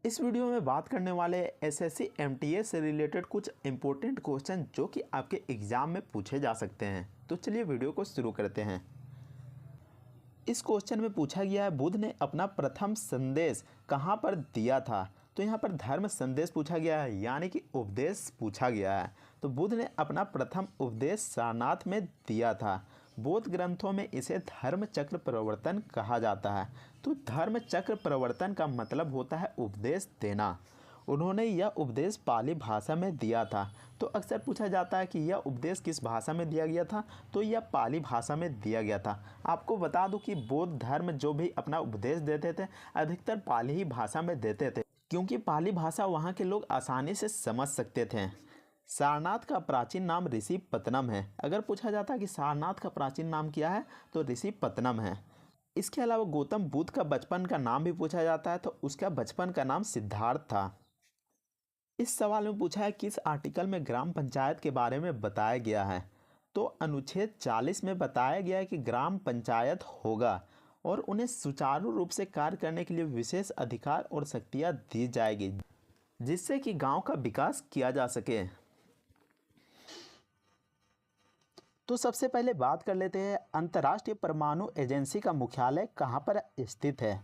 इस वीडियो में बात करने वाले एसएससी एमटीएस से रिलेटेड कुछ इंपॉर्टेंट क्वेश्चन जो कि आपके एग्ज़ाम में पूछे जा सकते हैं। तो चलिए वीडियो को शुरू करते हैं। इस क्वेश्चन में पूछा गया है, बुद्ध ने अपना प्रथम संदेश कहाँ पर दिया था। तो यहाँ पर धर्म संदेश पूछा गया है, यानी कि उपदेश पूछा गया है। तो बुद्ध ने अपना प्रथम उपदेश सारनाथ में दिया था। बौद्ध ग्रंथों में इसे धर्म चक्र प्रवर्तन कहा जाता है। तो धर्म चक्र प्रवर्तन का मतलब होता है उपदेश देना। उन्होंने यह उपदेश पाली भाषा में दिया था। तो अक्सर पूछा जाता है कि यह उपदेश किस भाषा में दिया गया था, तो यह पाली भाषा में दिया गया था। आपको बता दूं कि बौद्ध धर्म जो भी अपना उपदेश देते थे अधिकतर पाली ही भाषा में देते थे, क्योंकि पाली भाषा वहाँ के लोग आसानी से समझ सकते थे। सारनाथ का प्राचीन नाम ऋषि पतनम है। अगर पूछा जाता है कि सारनाथ का प्राचीन नाम क्या है, तो ऋषि पतनम है। इसके अलावा गौतम बुद्ध का बचपन का नाम भी पूछा जाता है, तो उसका बचपन का नाम सिद्धार्थ था। इस सवाल में पूछा है किस आर्टिकल में ग्राम पंचायत के बारे में बताया गया है। तो अनुच्छेद 40 में बताया गया है कि ग्राम पंचायत होगा और उन्हें सुचारू रूप से कार्य करने के लिए विशेष अधिकार और शक्तियाँ दी जाएगी, जिससे कि गांव का विकास किया जा सके। तो सबसे पहले बात कर लेते हैं, अंतर्राष्ट्रीय परमाणु एजेंसी का मुख्यालय कहाँ पर स्थित है।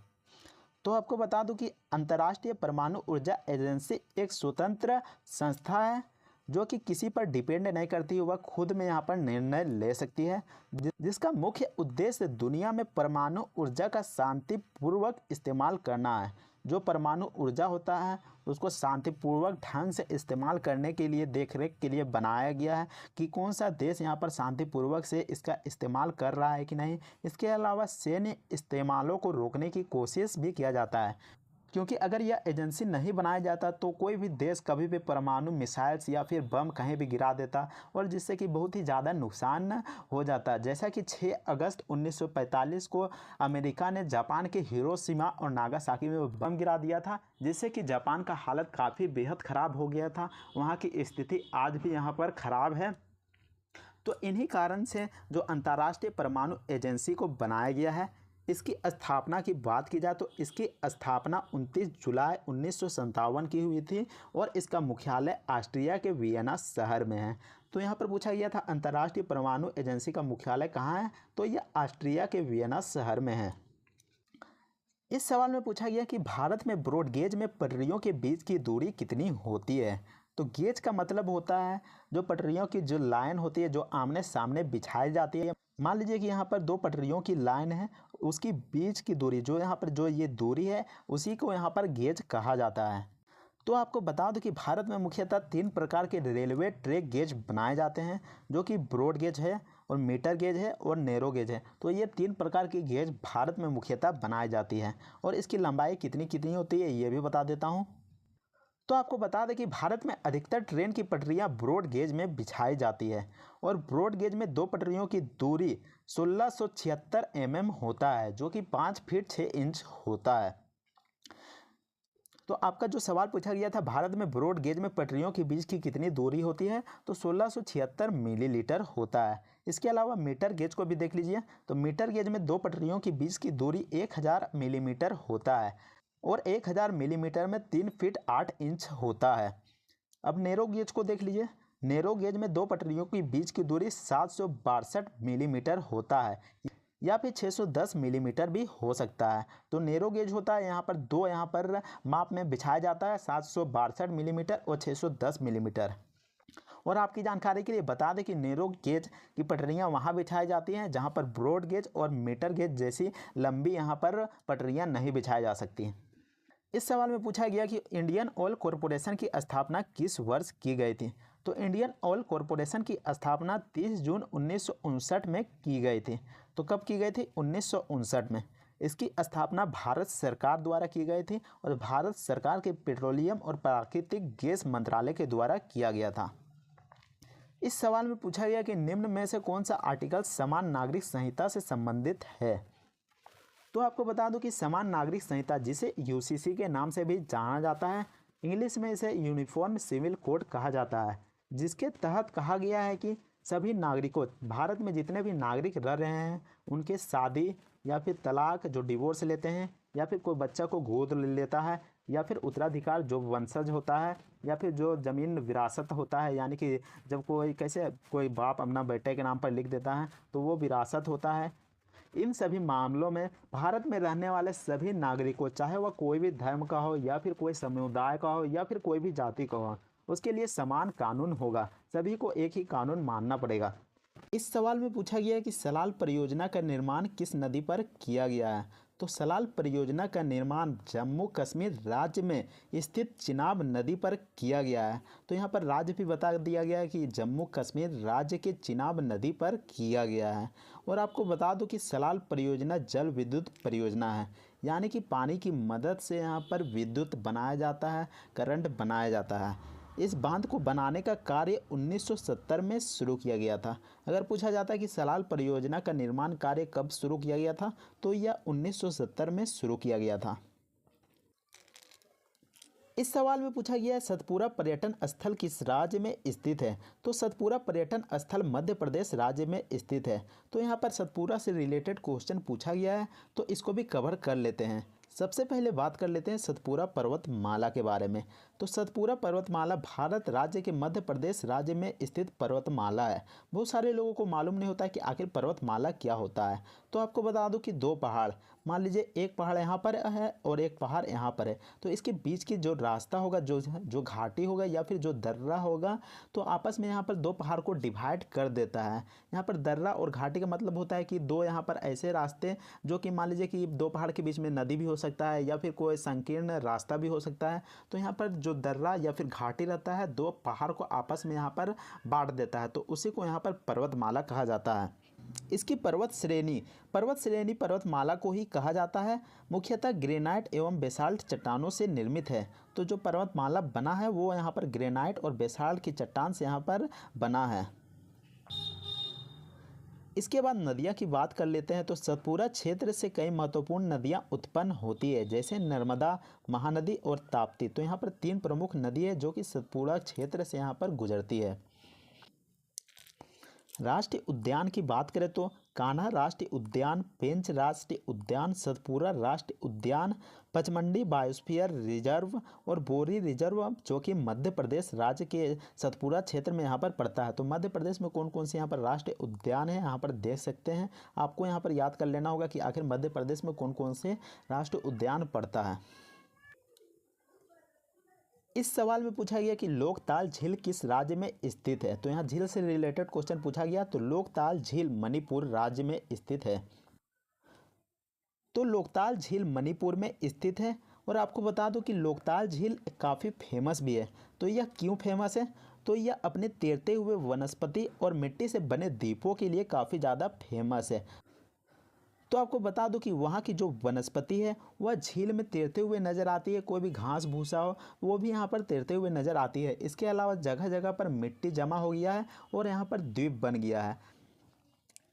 तो आपको बता दूं कि अंतर्राष्ट्रीय परमाणु ऊर्जा एजेंसी एक स्वतंत्र संस्था है जो कि किसी पर डिपेंड नहीं करती, वह खुद में यहाँ पर निर्णय ले सकती है, जिसका मुख्य उद्देश्य दुनिया में परमाणु ऊर्जा का शांतिपूर्वक इस्तेमाल करना है। जो परमाणु ऊर्जा होता है उसको शांतिपूर्वक ढंग से इस्तेमाल करने के लिए देखरेख के लिए बनाया गया है कि कौन सा देश यहाँ पर शांतिपूर्वक से इसका इस्तेमाल कर रहा है कि नहीं। इसके अलावा सैन्य इस्तेमालों को रोकने की कोशिश भी किया जाता है, क्योंकि अगर यह एजेंसी नहीं बनाया जाता तो कोई भी देश कभी भी परमाणु मिसाइल्स या फिर बम कहीं भी गिरा देता, और जिससे कि बहुत ही ज़्यादा नुकसान हो जाता। जैसा कि 6 अगस्त 1945 को अमेरिका ने जापान के हिरोशिमा और नागासाकी में बम गिरा दिया था, जिससे कि जापान का हालत काफ़ी बेहद ख़राब हो गया था। वहाँ की स्थिति आज भी यहाँ पर ख़राब है। तो इन्हीं कारण से जो अंतर्राष्ट्रीय परमाणु एजेंसी को बनाया गया है, इसकी स्थापना की बात की जाए तो इसकी स्थापना 29 जुलाई 1957 की हुई थी और इसका मुख्यालय ऑस्ट्रिया के वियना शहर में है। तो यहाँ पर पूछा गया था अंतर्राष्ट्रीय परमाणु एजेंसी का मुख्यालय कहाँ है, तो यह ऑस्ट्रिया के वियना शहर में है। इस सवाल में पूछा गया कि भारत में ब्रॉड गेज में पटरियों के बीच की दूरी कितनी होती है। तो गेज का मतलब होता है जो पटरियों की जो लाइन होती है जो आमने सामने बिछाई जाती है। मान लीजिए कि यहाँ पर 2 पटरियों की लाइन है, उसकी बीच की दूरी जो यहाँ पर जो ये दूरी है उसी को यहाँ पर गेज कहा जाता है। तो आपको बता दूं कि भारत में मुख्यतः 3 प्रकार के रेलवे ट्रैक गेज बनाए जाते हैं, जो कि ब्रॉड गेज है और मीटर गेज है और नैरो गेज है। तो ये 3 प्रकार की गेज भारत में मुख्यतः बनाई जाती है और इसकी लंबाई कितनी कितनी होती है ये भी बता देता हूँ। तो आपको बता दें कि भारत में अधिकतर ट्रेन की पटरियां ब्रॉड गेज में बिछाई जाती है और ब्रॉड गेज में 2 पटरियों की दूरी 1676 mm होता है, जो कि 5 फीट 6 इंच होता है। तो आपका जो सवाल पूछा गया था भारत में ब्रॉड गेज में पटरियों के बीच की कितनी दूरी होती है, तो 1676 मिलीमीटर होता है। इसके अलावा मीटर गेज को भी देख लीजिए। तो मीटर गेज में 2 पटरियों के बीच की दूरी 1000 मिलीमीटर होता है और 1000 मिलीमीटर में 3 फीट 8 इंच होता है। अब नैरो गेज को देख लीजिए। नैरो गेज में 2 पटरियों के बीच की दूरी 762 मिलीमीटर होता है या फिर 610 मिलीमीटर भी हो सकता है। तो नैरो गेज होता है यहाँ पर 2 यहाँ पर माप में बिछाया जाता है, 762 मिलीमीटर और 610 मिलीमीटर। और आपकी जानकारी के लिए बता दें कि नैरो गेज की पटरियां वहां बिछाई जाती हैं जहां पर ब्रॉड गेज और मीटर गेज जैसी लंबी यहां पर पटरियां नहीं बिछाई जा सकती। इस सवाल में पूछा गया कि इंडियन ऑयल कॉरपोरेशन की स्थापना किस वर्ष की गई थी। तो इंडियन ऑयल कॉरपोरेशन की स्थापना 30 जून 1959 में की गई थी। तो कब की गई थी? 1959 में। इसकी स्थापना भारत सरकार द्वारा की गई थी और भारत सरकार के पेट्रोलियम और प्राकृतिक गैस मंत्रालय के द्वारा किया गया था। इस सवाल में पूछा गया कि निम्न में से कौन सा आर्टिकल समान नागरिक संहिता से संबंधित है। तो आपको बता दूं कि समान नागरिक संहिता, जिसे यूसीसी के नाम से भी जाना जाता है, इंग्लिश में इसे यूनिफॉर्म सिविल कोड कहा जाता है, जिसके तहत कहा गया है कि सभी नागरिकों, भारत में जितने भी नागरिक रह रहे हैं, उनके शादी या फिर तलाक जो डिवोर्स लेते हैं या फिर कोई बच्चा को गोद ले लेता है, या फिर उत्तराधिकार जो वंशज होता है, या फिर जो ज़मीन विरासत होता है, यानी कि जब कोई कैसे कोई बाप अपना बेटे के नाम पर लिख देता है तो वो विरासत होता है। इन सभी मामलों में भारत में रहने वाले सभी नागरिकों, चाहे वह कोई भी धर्म का हो या फिर कोई समुदाय का हो या फिर कोई भी जाति का हो, उसके लिए समान कानून होगा, सभी को एक ही कानून मानना पड़ेगा। इस सवाल में पूछा गया है कि सलाल परियोजना का निर्माण किस नदी पर किया गया है। तो सलाल परियोजना का निर्माण जम्मू कश्मीर राज्य में स्थित चिनाब नदी पर किया गया है। तो यहाँ पर राज्य भी बता दिया गया है कि जम्मू कश्मीर राज्य के चिनाब नदी पर किया गया है। और आपको बता दूं कि सलाल परियोजना जल विद्युत परियोजना है, यानी कि पानी की मदद से यहाँ पर विद्युत बनाया जाता है, करंट बनाया जाता है। इस बांध को बनाने का कार्य 1970 में शुरू किया गया था। अगर पूछा जाता है कि सलाल परियोजना का निर्माण कार्य कब शुरू किया गया था, तो यह 1970 में शुरू किया गया था। इस सवाल में पूछा गया है सतपुरा पर्यटन स्थल किस राज्य में स्थित है। तो सतपुरा पर्यटन स्थल मध्य प्रदेश राज्य में स्थित है। तो यहाँ पर सतपुरा से रिलेटेड क्वेश्चन पूछा गया है, तो इसको भी कवर कर लेते हैं। सबसे पहले बात कर लेते हैं सतपुरा पर्वतमाला के बारे में। तो सतपुरा पर्वतमाला भारत राज्य के मध्य प्रदेश राज्य में स्थित पर्वतमाला है। बहुत सारे लोगों को मालूम नहीं होता है कि आखिर पर्वतमाला क्या होता है। तो आपको बता दूं कि दो पहाड़, मान लीजिए एक पहाड़ यहाँ पर है और एक पहाड़ यहाँ पर है, तो इसके बीच की जो रास्ता होगा, जो घाटी होगा या फिर जो दर्रा होगा, तो आपस में यहाँ पर दो पहाड़ को डिवाइड कर देता है। यहाँ पर दर्रा और घाटी का मतलब होता है कि दो यहाँ पर ऐसे रास्ते, जो कि मान लीजिए कि दो पहाड़ के बीच में नदी भी हो सकता है या फिर कोई संकीर्ण रास्ता भी हो सकता है। तो यहाँ पर जो दर्रा या फिर घाटी रहता है, दो पहाड़ को आपस में यहाँ पर बांट देता है, तो उसी को यहाँ पर पर्वतमाला कहा जाता है। इसकी पर्वत श्रेणी पर्वतमाला को ही कहा जाता है। मुख्यतः ग्रेनाइट एवं बेसाल्ट चट्टानों से निर्मित है। तो जो पर्वतमाला बना है वो यहाँ पर ग्रेनाइट और बेसाल्ट की चट्टान से यहाँ पर बना है। इसके बाद नदियाँ की बात कर लेते हैं। तो सतपुरा क्षेत्र से कई महत्वपूर्ण नदियाँ उत्पन्न होती है, जैसे नर्मदा, महानदी और ताप्ती। तो यहाँ पर तीन प्रमुख नदी है जो कि सतपुरा क्षेत्र से यहाँ पर गुजरती है। राष्ट्रीय उद्यान की बात करें तो कान्हा राष्ट्रीय उद्यान, पेंच राष्ट्रीय उद्यान, सतपुरा राष्ट्रीय उद्यान, पचमंडी बायोस्फीयर रिजर्व और बोरी रिजर्व, जो कि मध्य प्रदेश राज्य के सतपुरा क्षेत्र में यहाँ पर पड़ता है। तो मध्य प्रदेश में कौन कौन से यहाँ पर राष्ट्रीय उद्यान है यहाँ पर देख सकते हैं। आपको यहाँ पर याद कर लेना होगा कि आखिर मध्य प्रदेश में कौन कौन से राष्ट्रीय उद्यान पड़ता है। इस सवाल में पूछा गया कि लोकताल झील किस राज्य में स्थित है। तो यहाँ झील से रिलेटेड क्वेश्चन पूछा गया। तो लोकताल झील मणिपुर राज्य में स्थित है। तो लोकताल झील मणिपुर में स्थित है। और आपको बता दूं कि लोकताल झील काफ़ी फेमस भी है। तो यह क्यों फेमस है? तो यह अपने तैरते हुए वनस्पति और मिट्टी से बने द्वीपों के लिए काफ़ी ज़्यादा फेमस है। तो आपको बता दूं कि वहाँ की जो वनस्पति है वह झील में तैरते हुए नज़र आती है। कोई भी घास भूसा हो वो भी यहाँ पर तैरते हुए नज़र आती है। इसके अलावा जगह जगह पर मिट्टी जमा हो गया है और यहाँ पर द्वीप बन गया है।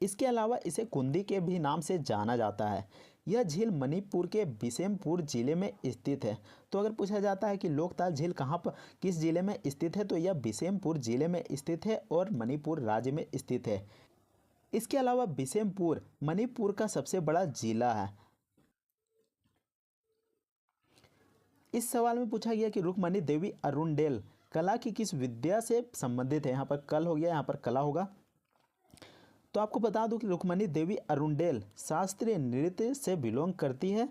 इसके अलावा इसे कुंदी के भी नाम से जाना जाता है। यह झील मणिपुर के बिशेमपुर जिले में स्थित है। तो अगर पूछा जाता है कि लोकताल झील कहाँ पर किस जिले में स्थित है, तो यह बिशेमपुर जिले में स्थित है और मणिपुर राज्य में स्थित है। इसके अलावा बिशेमपुर मणिपुर का सबसे बड़ा जिला है। इस सवाल में पूछा गया कि रुक्मणी देवी अरुंडेल कला की किस विद्या से संबंधित है। यहाँ पर कल हो गया, यहाँ पर कला होगा। तो आपको बता दूं कि रुक्मणी देवी अरुंडेल शास्त्रीय नृत्य से बिलोंग करती है।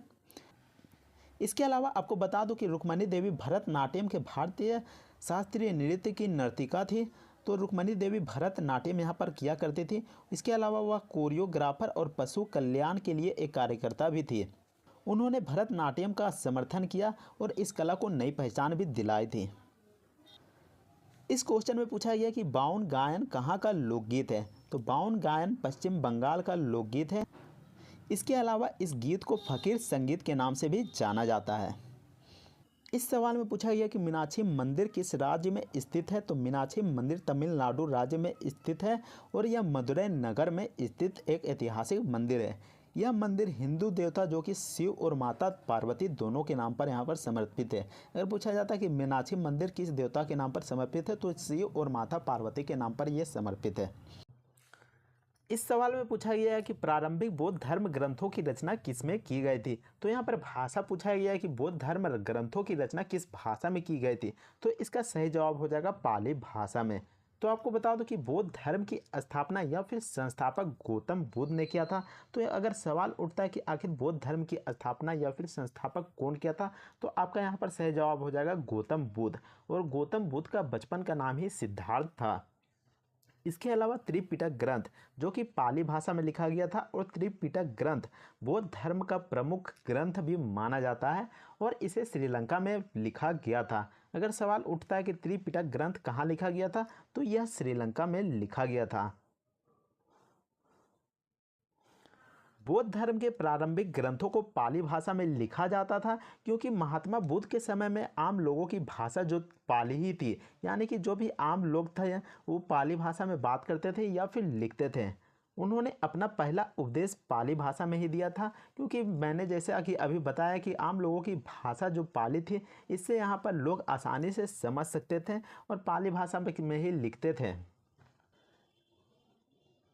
इसके अलावा आपको बता दूं कि रुक्मणी देवी भरतनाट्यम के भारतीय शास्त्रीय नृत्य की नर्तिका थी। तो रुक्मणी देवी भरतनाट्यम यहाँ पर किया करती थी। इसके अलावा वह कोरियोग्राफर और पशु कल्याण के लिए एक कार्यकर्ता भी थी। उन्होंने भरतनाट्यम का समर्थन किया और इस कला को नई पहचान भी दिलाई थी। इस क्वेश्चन में पूछा गया कि बाउन गायन कहाँ का लोकगीत है। तो बाउन गायन पश्चिम बंगाल का लोकगीत है। इसके अलावा इस गीत को फकीर संगीत के नाम से भी जाना जाता है। इस सवाल में पूछा गया कि मीनाक्षी मंदिर किस राज्य में स्थित है। तो मीनाक्षी मंदिर तमिलनाडु राज्य में स्थित है और यह मदुरै नगर में स्थित एक ऐतिहासिक मंदिर है। यह मंदिर हिंदू देवता जो कि शिव और माता पार्वती दोनों के नाम पर यहाँ पर समर्पित है। अगर पूछा जाता है कि मीनाक्षी मंदिर किस देवता के नाम पर समर्पित है, तो शिव और माता पार्वती के नाम पर यह समर्पित है। इस सवाल में पूछा गया है कि प्रारंभिक बौद्ध धर्म ग्रंथों की रचना किसमें की गई थी। तो यहाँ पर भाषा पूछा गया है कि बौद्ध धर्म ग्रंथों की रचना किस भाषा में की गई थी। तो इसका सही जवाब हो जाएगा पाली भाषा में। तो आपको बता दो कि बौद्ध धर्म की स्थापना या फिर संस्थापक गौतम बुद्ध ने किया था। तो अगर सवाल उठता है कि आखिर बौद्ध धर्म की स्थापना या फिर संस्थापक कौन किया था, तो आपका यहाँ पर सही जवाब हो जाएगा गौतम बुद्ध। और गौतम बुद्ध का बचपन का नाम ही सिद्धार्थ था। इसके अलावा त्रिपिटक ग्रंथ जो कि पाली भाषा में लिखा गया था, और त्रिपिटक ग्रंथ बौद्ध धर्म का प्रमुख ग्रंथ भी माना जाता है और इसे श्रीलंका में लिखा गया था। अगर सवाल उठता है कि त्रिपिटक ग्रंथ कहाँ लिखा गया था, तो यह श्रीलंका में लिखा गया था। बौद्ध धर्म के प्रारंभिक ग्रंथों को पाली भाषा में लिखा जाता था क्योंकि महात्मा बुद्ध के समय में आम लोगों की भाषा जो पाली ही थी, यानी कि जो भी आम लोग थे वो पाली भाषा में बात करते थे या फिर लिखते थे। उन्होंने अपना पहला उपदेश पाली भाषा में ही दिया था, क्योंकि मैंने जैसे कि अभी बताया कि आम लोगों की भाषा जो पाली थी, इससे यहाँ पर लोग आसानी से समझ सकते थे और पाली भाषा में ही लिखते थे।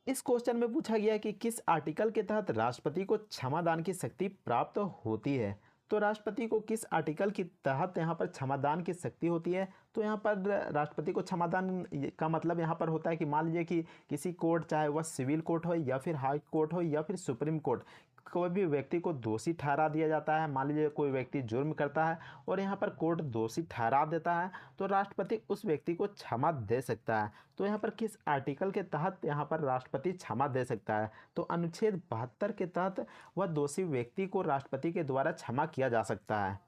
इस क्वेश्चन में पूछा गया है कि किस आर्टिकल के तहत राष्ट्रपति को क्षमादान की शक्ति प्राप्त होती है। तो राष्ट्रपति को किस आर्टिकल के तहत यहाँ पर क्षमादान की शक्ति होती है। तो यहाँ पर राष्ट्रपति को क्षमादान का मतलब यहाँ पर होता है कि मान लीजिए कि किसी कोर्ट, चाहे वह सिविल कोर्ट हो या फिर हाई कोर्ट हो या फिर सुप्रीम कोर्ट, कोई भी व्यक्ति को दोषी ठहरा दिया जाता है। मान लीजिए कोई व्यक्ति जुर्म करता है और यहाँ पर कोर्ट दोषी ठहरा देता है, तो राष्ट्रपति उस व्यक्ति को क्षमा दे सकता है। तो यहाँ पर किस आर्टिकल के तहत यहाँ पर राष्ट्रपति क्षमा दे सकता है, तो अनुच्छेद 72 के तहत वह दोषी व्यक्ति को राष्ट्रपति के द्वारा क्षमा किया जा सकता है।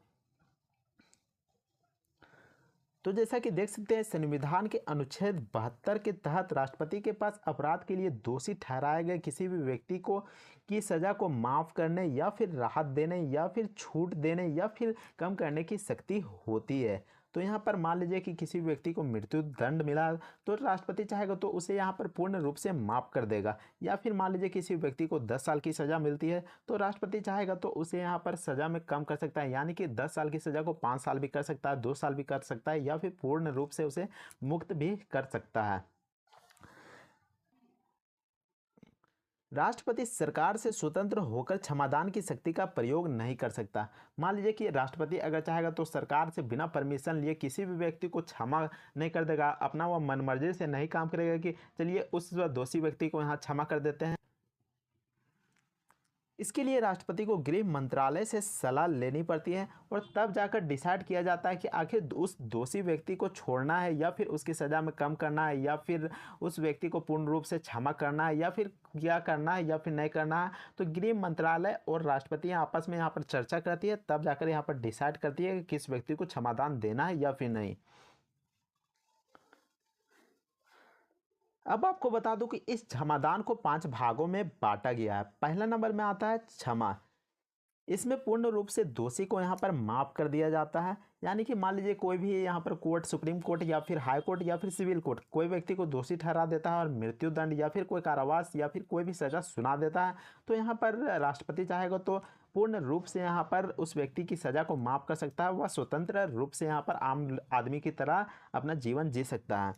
तो जैसा कि देख सकते हैं, संविधान के अनुच्छेद 72 के तहत राष्ट्रपति के पास अपराध के लिए दोषी ठहराए गए किसी भी व्यक्ति को की सज़ा को माफ़ करने या फिर राहत देने या फिर छूट देने या फिर कम करने की शक्ति होती है। तो यहाँ पर मान लीजिए कि किसी व्यक्ति को मृत्यु दंड मिला, तो राष्ट्रपति चाहेगा तो उसे यहाँ पर पूर्ण रूप से माफ़ कर देगा। या फिर मान लीजिए किसी व्यक्ति को 10 साल की सज़ा मिलती है, तो राष्ट्रपति चाहेगा तो उसे यहाँ पर सज़ा में कम कर सकता है, यानी कि 10 साल की सज़ा को 5 साल भी कर सकता है, 2 साल भी कर सकता है, या फिर पूर्ण रूप से उसे मुक्त भी कर सकता है। राष्ट्रपति सरकार से स्वतंत्र होकर क्षमादान की शक्ति का प्रयोग नहीं कर सकता। मान लीजिए कि राष्ट्रपति अगर चाहेगा तो सरकार से बिना परमिशन लिए किसी भी व्यक्ति को क्षमा नहीं कर देगा, अपना वह मनमर्जी से नहीं काम करेगा कि चलिए उस दोषी व्यक्ति को यहाँ क्षमा कर देते हैं। इसके लिए राष्ट्रपति को गृह मंत्रालय से सलाह लेनी पड़ती है और तब जाकर डिसाइड किया जाता है कि आखिर उस दोषी व्यक्ति को छोड़ना है या फिर उसकी सज़ा में कम करना है, या फिर उस व्यक्ति को पूर्ण रूप से क्षमा करना है, या फिर क्या करना है या फिर नहीं करना है। तो गृह मंत्रालय और राष्ट्रपति आपस में यहाँ पर चर्चा करती है, तब जाकर यहाँ पर डिसाइड करती है कि किस व्यक्ति को क्षमादान देना है या फिर नहीं। अब आपको बता दूं कि इस क्षमादान को 5 भागों में बांटा गया है। पहला नंबर में आता है क्षमा। इसमें पूर्ण रूप से दोषी को यहाँ पर माफ़ कर दिया जाता है, यानी कि मान लीजिए कोई भी यहाँ पर कोर्ट, सुप्रीम कोर्ट या फिर हाई कोर्ट या फिर सिविल कोर्ट कोई व्यक्ति को दोषी ठहरा देता है और मृत्यु दंड या फिर कोई कारावास या फिर कोई भी सज़ा सुना देता है, तो यहाँ पर राष्ट्रपति चाहेगा तो पूर्ण रूप से यहाँ पर उस व्यक्ति की सज़ा को माफ़ कर सकता है। वह स्वतंत्र रूप से यहाँ पर आम आदमी की तरह अपना जीवन जी सकता है।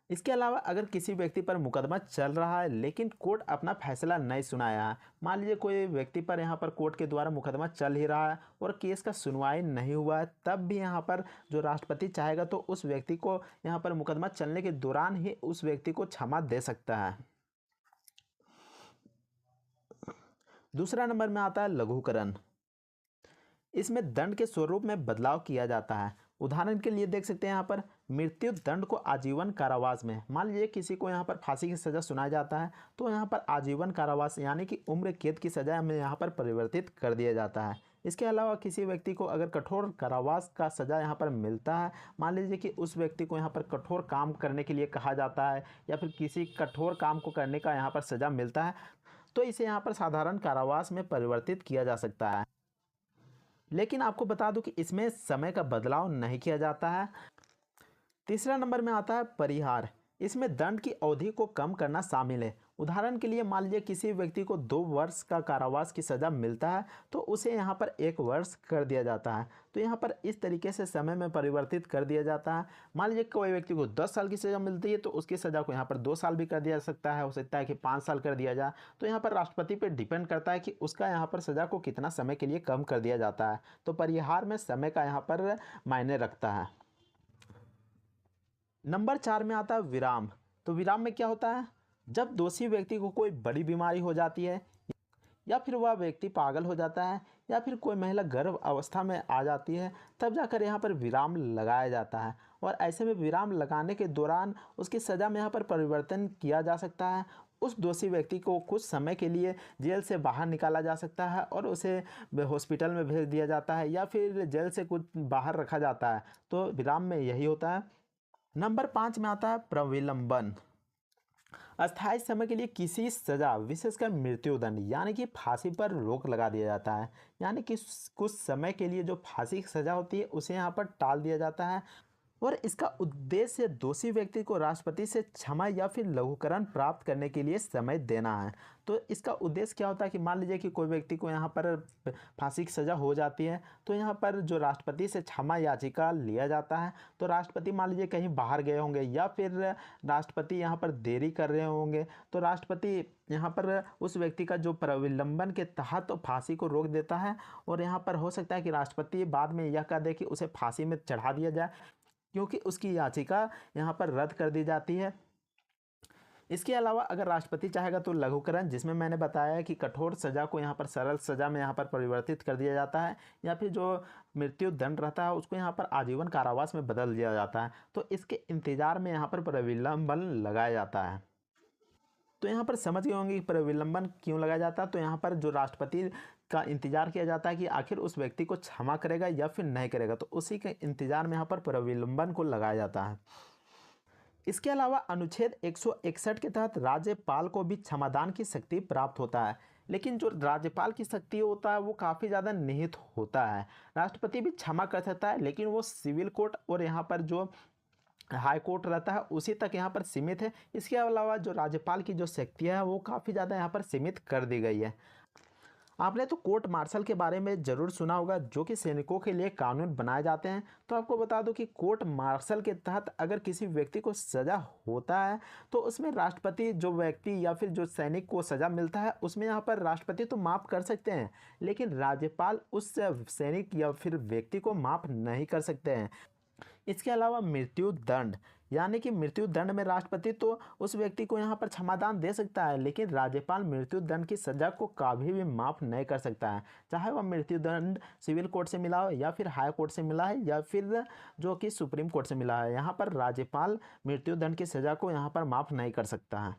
इसके अलावा अगर किसी व्यक्ति पर मुकदमा चल रहा है लेकिन कोर्ट अपना फैसला नहीं सुनाया है, मान लीजिए कोई व्यक्ति पर यहाँ पर कोर्ट के द्वारा मुकदमा चल ही रहा है और केस का सुनवाई नहीं हुआ है, तब भी यहाँ पर जो राष्ट्रपति चाहेगा तो उस व्यक्ति को यहाँ पर मुकदमा चलने के दौरान ही उस व्यक्ति को क्षमा दे सकता है। दूसरा नंबर में आता है लघुकरण। इसमें दंड के स्वरूप में बदलाव किया जाता है। उदाहरण के लिए देख सकते हैं यहाँ पर मृत्यु दंड को आजीवन कारावास में, मान लीजिए किसी को यहाँ पर फांसी की सज़ा सुनाया जाता है, तो यहाँ पर आजीवन कारावास यानी कि उम्र कैद की सज़ा में यहाँ पर परिवर्तित कर दिया जाता है। इसके अलावा किसी व्यक्ति को अगर कठोर कारावास का सज़ा यहाँ पर मिलता है, मान लीजिए कि उस व्यक्ति को यहाँ पर कठोर काम करने के लिए कहा जाता है या फिर किसी कठोर काम को करने का यहाँ पर सज़ा मिलता है, तो इसे यहाँ पर साधारण कारावास में परिवर्तित किया जा सकता है। लेकिन आपको बता दूं कि इसमें समय का बदलाव नहीं किया जाता है। तीसरा नंबर में आता है परिहार। इसमें दंड की अवधि को कम करना शामिल है। उदाहरण के लिए मान लीजिए किसी व्यक्ति को 2 वर्ष का कारावास की सज़ा मिलता है तो उसे यहाँ पर 1 वर्ष कर दिया जाता है। तो यहाँ पर इस तरीके से समय में परिवर्तित कर दिया जाता है। मान लीजिए कोई व्यक्ति को 10 साल की सज़ा मिलती है तो उसकी सज़ा को यहाँ पर 2 साल भी कर दिया जा सकता है, हो सकता है कि 5 साल कर दिया जाए। तो यहाँ पर राष्ट्रपति पर डिपेंड करता है कि उसका यहाँ पर सज़ा को कितना समय के लिए कम कर दिया जाता है। तो परिहार में समय का यहाँ पर मायने रखता है। नंबर 4 में आता है विराम। तो विराम में क्या होता है? जब दोषी व्यक्ति को कोई बड़ी बीमारी हो जाती है या फिर वह व्यक्ति पागल हो जाता है या फिर कोई महिला गर्भ अवस्था में आ जाती है, तब जाकर यहाँ पर विराम लगाया जाता है। और ऐसे में विराम लगाने के दौरान उसकी सज़ा में यहाँ पर परिवर्तन किया जा सकता है। उस दोषी व्यक्ति को कुछ समय के लिए जेल से बाहर निकाला जा सकता है और उसे हॉस्पिटल में भेज दिया जाता है या फिर जेल से कुछ बाहर रखा जाता है। तो विराम में यही होता है। नंबर 5 में आता है प्रविलंबन। अस्थायी समय के लिए किसी सज़ा, विशेषकर मृत्युदंड यानी कि फांसी पर रोक लगा दिया जाता है। यानी कि कुछ समय के लिए जो फांसी की सज़ा होती है उसे यहाँ पर टाल दिया जाता है और इसका उद्देश्य दोषी व्यक्ति को राष्ट्रपति से क्षमा या फिर लघुकरण प्राप्त करने के लिए समय देना है। तो इसका उद्देश्य क्या होता है कि मान लीजिए कि कोई व्यक्ति को यहाँ पर फांसी की सज़ा हो जाती है तो यहाँ पर जो राष्ट्रपति से क्षमा याचिका लिया जाता है। तो राष्ट्रपति मान लीजिए कहीं बाहर गए होंगे या फिर राष्ट्रपति यहाँ पर देरी कर रहे होंगे तो राष्ट्रपति यहाँ पर उस व्यक्ति का जो प्रविलंबन के तहत तो फांसी को रोक देता है और यहाँ पर हो सकता है कि राष्ट्रपति बाद में यह कह दे कि उसे फांसी में चढ़ा दिया जाए, क्योंकि उसकी याचिका यहाँ पर रद्द कर दी जाती है। इसके अलावा अगर राष्ट्रपति चाहेगा तो लघुकरण, जिसमें मैंने बताया है कि कठोर सज़ा को यहाँ पर सरल सज़ा में यहाँ पर परिवर्तित कर दिया जाता है या फिर जो मृत्यु दंड रहता है उसको यहाँ पर आजीवन कारावास में बदल दिया जाता है। तो इसके इंतजार में यहाँ पर प्रविलंबन लगाया जाता है। तो यहाँ पर समझ गए होंगे कि प्रविलंबन क्यों लगाया जाता है। तो यहाँ पर जो राष्ट्रपति का इंतजार किया जाता है कि आखिर उस व्यक्ति को क्षमा करेगा या फिर नहीं करेगा, तो उसी के इंतजार में यहाँ पर प्रविलंबन को लगाया जाता है। इसके अलावा अनुच्छेद 161 के तहत राज्यपाल को भी क्षमादान की शक्ति प्राप्त होता है, लेकिन जो राज्यपाल की शक्ति होता है वो काफ़ी ज़्यादा निहित होता है। राष्ट्रपति भी क्षमा कर सकता है लेकिन वो सिविल कोर्ट और यहाँ पर जो हाई कोर्ट रहता है उसी तक यहाँ पर सीमित है। इसके अलावा जो राज्यपाल की जो शक्तियाँ है वो काफ़ी ज़्यादा यहाँ पर सीमित कर दी गई है। आपने तो कोर्ट मार्शल के बारे में ज़रूर सुना होगा, जो कि सैनिकों के लिए कानून बनाए जाते हैं। तो आपको बता दूं कि कोर्ट मार्शल के तहत अगर किसी व्यक्ति को सज़ा होता है तो उसमें राष्ट्रपति, जो व्यक्ति या फिर जो सैनिक को सज़ा मिलता है उसमें यहाँ पर राष्ट्रपति तो माफ़ कर सकते हैं, लेकिन राज्यपाल उस सैनिक या फिर व्यक्ति को माफ़ नहीं कर सकते हैं। इसके अलावा मृत्यु दंड, यानी कि मृत्यु दंड में राष्ट्रपति तो उस व्यक्ति को यहाँ पर क्षमादान दे सकता है, लेकिन राज्यपाल मृत्यु दंड की सज़ा को कभी भी माफ़ नहीं कर सकता है, चाहे वह मृत्यु दंड सिविल कोर्ट से मिला हो या फिर हाई कोर्ट से मिला है या फिर जो कि सुप्रीम कोर्ट से मिला है। यहाँ पर राज्यपाल मृत्यु दंड की सज़ा को यहाँ पर माफ़ नहीं कर सकता है।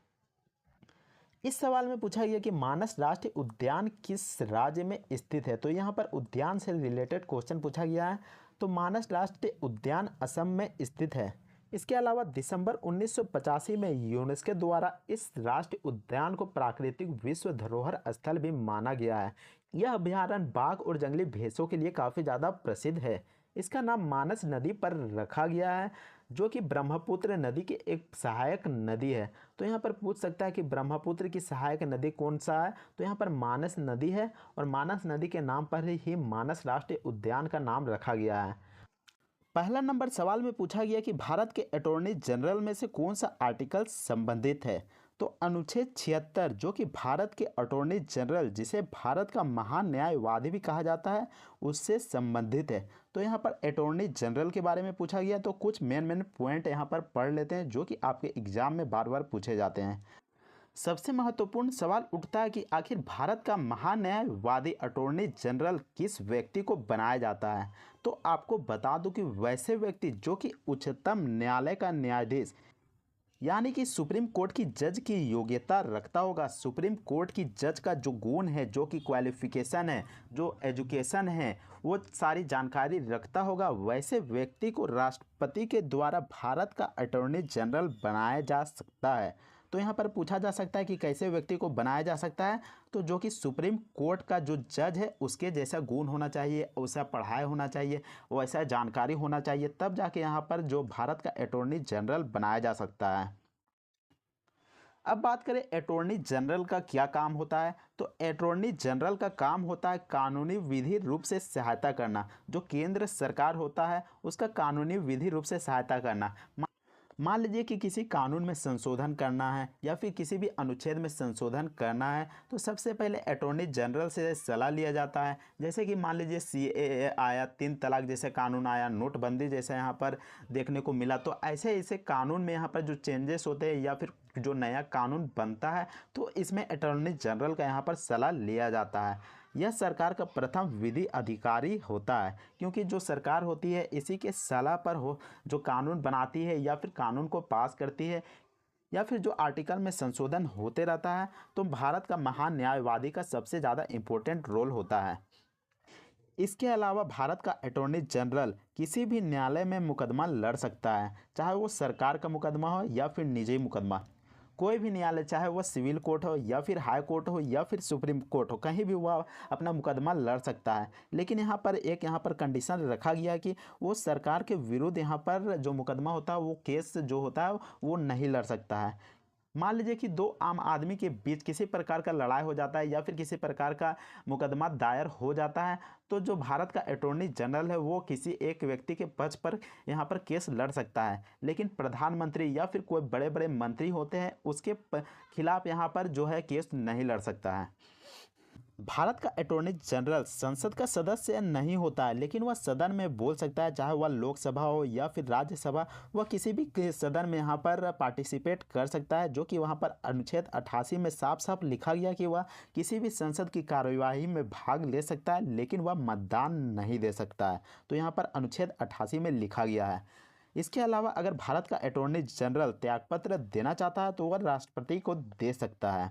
इस सवाल में पूछा गया कि मानस राष्ट्रीय उद्यान किस राज्य में स्थित है। तो यहाँ पर उद्यान से रिलेटेड क्वेश्चन पूछा गया है। तो मानस राष्ट्रीय उद्यान असम में स्थित है। इसके अलावा दिसंबर 1985 में यूनेस्को द्वारा इस राष्ट्रीय उद्यान को प्राकृतिक विश्व धरोहर स्थल भी माना गया है। यह अभयारण्य बाघ और जंगली भैंसों के लिए काफ़ी ज़्यादा प्रसिद्ध है। इसका नाम मानस नदी पर रखा गया है, जो कि ब्रह्मपुत्र नदी की एक सहायक नदी है। तो यहाँ पर पूछ सकता है कि ब्रह्मपुत्र की सहायक नदी कौन सा है। तो यहाँ पर मानस नदी है और मानस नदी के नाम पर ही मानस राष्ट्रीय उद्यान का नाम रखा गया है। पहला नंबर सवाल में पूछा गया कि भारत के अटॉर्नी जनरल में से कौन सा आर्टिकल संबंधित है। तो अनुच्छेद 76, जो कि भारत के अटॉर्नी जनरल, जिसे भारत का महान न्यायवादी भी कहा जाता है, उससे संबंधित है। तो यहाँ पर अटॉर्नी जनरल के बारे में पूछा गया। तो कुछ मेन पॉइंट यहाँ पर पढ़ लेते हैं जो कि आपके एग्जाम में बार बार पूछे जाते हैं। सबसे महत्वपूर्ण सवाल उठता है कि आखिर भारत का महान न्यायवादी अटॉर्नी जनरल किस व्यक्ति को बनाया जाता है। तो आपको बता दूं कि वैसे व्यक्ति जो कि उच्चतम न्यायालय का न्यायाधीश यानी कि सुप्रीम कोर्ट की जज की योग्यता रखता होगा, सुप्रीम कोर्ट की जज का जो गुण है, जो कि क्वालिफिकेशन है, जो एजुकेशन है, वो सारी जानकारी रखता होगा, वैसे व्यक्ति को राष्ट्रपति के द्वारा भारत का अटॉर्नी जनरल बनाया जा सकता है। तो यहाँ पर पूछा जा सकता है कि कैसे व्यक्ति को बनाया जा सकता है। तो जो कि सुप्रीम कोर्ट का जो जज है उसके जैसा गुण होना चाहिए, वैसा पढ़ाई होना चाहिए, वैसा जानकारी होना चाहिए, तब जाके यहाँ पर जो भारत का अटॉर्नी जनरल बनाया जा सकता है। अब बात करें अटॉर्नी जनरल का क्या काम होता है, तो अटॉर्नी जनरल का काम होता है कानूनी विधि रूप से सहायता करना। जो केंद्र सरकार होता है उसका कानूनी विधि रूप से सहायता करना। मान लीजिए कि किसी कानून में संशोधन करना है या फिर किसी भी अनुच्छेद में संशोधन करना है, तो सबसे पहले अटॉर्नी जनरल से सलाह लिया जाता है। जैसे कि मान लीजिए CAA आया, 3 तलाक जैसे कानून आया, नोटबंदी जैसे यहाँ पर देखने को मिला, तो ऐसे ऐसे कानून में यहाँ पर जो चेंजेस होते हैं या फिर जो नया कानून बनता है, तो इसमें अटॉर्नी जनरल का यहाँ पर सलाह लिया जाता है। यह सरकार का प्रथम विधि अधिकारी होता है, क्योंकि जो सरकार होती है इसी के सलाह पर हो जो कानून बनाती है या फिर कानून को पास करती है या फिर जो आर्टिकल में संशोधन होते रहता है, तो भारत का महान न्यायवादी का सबसे ज़्यादा इम्पोर्टेंट रोल होता है। इसके अलावा भारत का अटॉर्नी जनरल किसी भी न्यायालय में मुकदमा लड़ सकता है, चाहे वो सरकार का मुकदमा हो या फिर निजी मुकदमा। कोई भी न्यायालय, चाहे वह सिविल कोर्ट हो या फिर हाई कोर्ट हो या फिर सुप्रीम कोर्ट हो, कहीं भी वह अपना मुकदमा लड़ सकता है। लेकिन यहाँ पर एक कंडीशन रखा गया कि वो सरकार के विरुद्ध यहाँ पर जो मुकदमा होता है, वो केस जो होता है वो नहीं लड़ सकता है। मान लीजिए कि दो आम आदमी के बीच किसी प्रकार का लड़ाई हो जाता है या फिर किसी प्रकार का मुकदमा दायर हो जाता है, तो जो भारत का अटॉर्नी जनरल है वो किसी एक व्यक्ति के पक्ष पर यहाँ पर केस लड़ सकता है। लेकिन प्रधानमंत्री या फिर कोई बड़े बड़े मंत्री होते हैं उसके खिलाफ यहाँ पर जो है केस नहीं लड़ सकता है। भारत का अटॉर्नी जनरल संसद का सदस्य नहीं होता है, लेकिन वह सदन में बोल सकता है, चाहे वह लोकसभा हो या फिर राज्यसभा, वह किसी भी सदन में यहाँ पर पार्टिसिपेट कर सकता है। जो कि वहाँ पर अनुच्छेद 88 में साफ साफ लिखा गया कि वह किसी भी संसद की कार्यवाही में भाग ले सकता है, लेकिन वह मतदान नहीं दे सकता है। तो यहाँ पर अनुच्छेद 88 में लिखा गया है। इसके अलावा अगर भारत का अटॉर्नी जनरल त्यागपत्र देना चाहता है तो वह राष्ट्रपति को दे सकता है।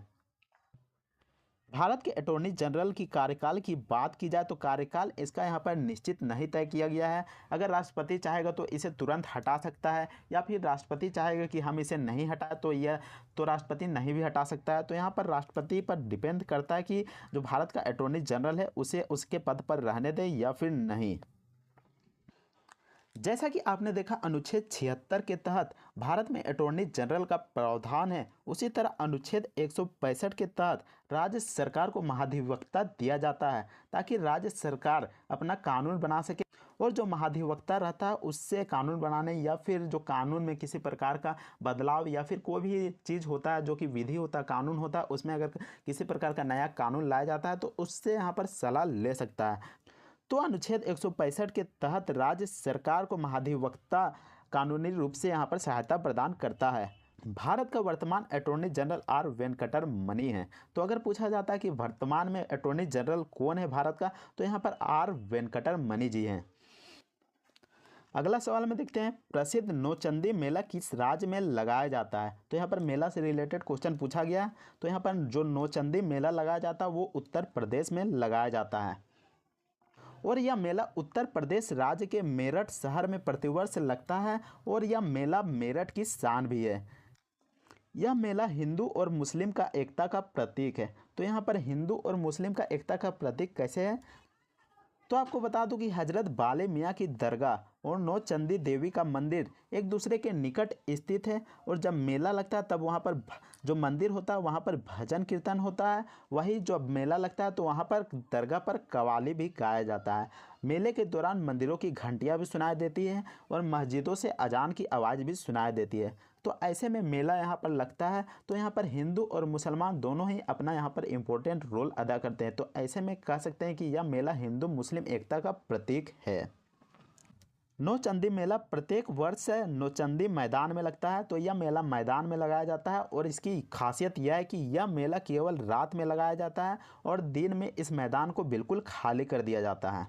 भारत के अटॉर्नी जनरल की कार्यकाल की बात की जाए तो कार्यकाल इसका यहाँ पर निश्चित नहीं तय किया गया है। अगर राष्ट्रपति चाहेगा तो इसे तुरंत हटा सकता है, या फिर राष्ट्रपति चाहेगा कि हम इसे नहीं हटाए तो राष्ट्रपति नहीं भी हटा सकता है। तो यहाँ पर राष्ट्रपति पर डिपेंड करता है कि जो भारत का अटॉर्नी जनरल है उसे उसके पद पर रहने दे या फिर नहीं। जैसा कि आपने देखा अनुच्छेद 76 के तहत भारत में अटॉर्नी जनरल का प्रावधान है, उसी तरह अनुच्छेद 165 के तहत राज्य सरकार को महाधिवक्ता दिया जाता है, ताकि राज्य सरकार अपना कानून बना सके और जो महाधिवक्ता रहता है उससे कानून बनाने या फिर जो कानून में किसी प्रकार का बदलाव या फिर कोई भी चीज़ होता है जो कि विधि होता है, कानून होता है, उसमें अगर किसी प्रकार का नया कानून लाया जाता है तो उससे यहाँ पर सलाह ले सकता है। तो अनुच्छेद 165 के तहत राज्य सरकार को महाधिवक्ता कानूनी रूप से यहाँ पर सहायता प्रदान करता है। भारत का वर्तमान अटॉर्नी जनरल आर वेंकटर मनी है। तो अगर पूछा जाता है कि वर्तमान में अटॉर्नी जनरल कौन है भारत का, तो यहाँ पर आर वेंकटर मनी जी हैं। अगला सवाल में देखते हैं, प्रसिद्ध नौचंदी मेला किस राज्य में लगाया जाता है। तो यहाँ पर मेला से रिलेटेड क्वेश्चन पूछा गया। तो यहाँ पर जो नौचंदी मेला लगाया जाता है वो उत्तर प्रदेश में लगाया जाता है, और यह मेला उत्तर प्रदेश राज्य के मेरठ शहर में प्रतिवर्ष लगता है, और यह मेला मेरठ की शान भी है। यह मेला हिंदू और मुस्लिम का एकता का प्रतीक है। तो यहाँ पर हिंदू और मुस्लिम का एकता का प्रतीक कैसे है, तो आपको बता दूं कि हजरत बाले मियाँ की दरगाह और नौचंदी देवी का मंदिर एक दूसरे के निकट स्थित है, और जब मेला लगता है तब वहाँ पर जो मंदिर होता है वहाँ पर भजन कीर्तन होता है। वही जब मेला लगता है तो वहाँ पर दरगाह पर कव्वाली भी गाया जाता है। मेले के दौरान मंदिरों की घंटियाँ भी सुनाई देती हैं और मस्जिदों से अजान की आवाज़ भी सुनाई देती है। तो ऐसे में मेला यहाँ पर लगता है, तो यहाँ पर हिंदू और मुसलमान दोनों ही अपना यहाँ पर इम्पोर्टेंट रोल अदा करते हैं। तो ऐसे में कह सकते हैं कि यह मेला हिंदू मुस्लिम एकता का प्रतीक है। नौचंदी मेला प्रत्येक वर्ष नौचंदी मैदान में लगता है। तो यह मेला मैदान में लगाया जाता है, और इसकी खासियत यह है कि यह मेला केवल रात में लगाया जाता है और दिन में इस मैदान को बिल्कुल खाली कर दिया जाता है।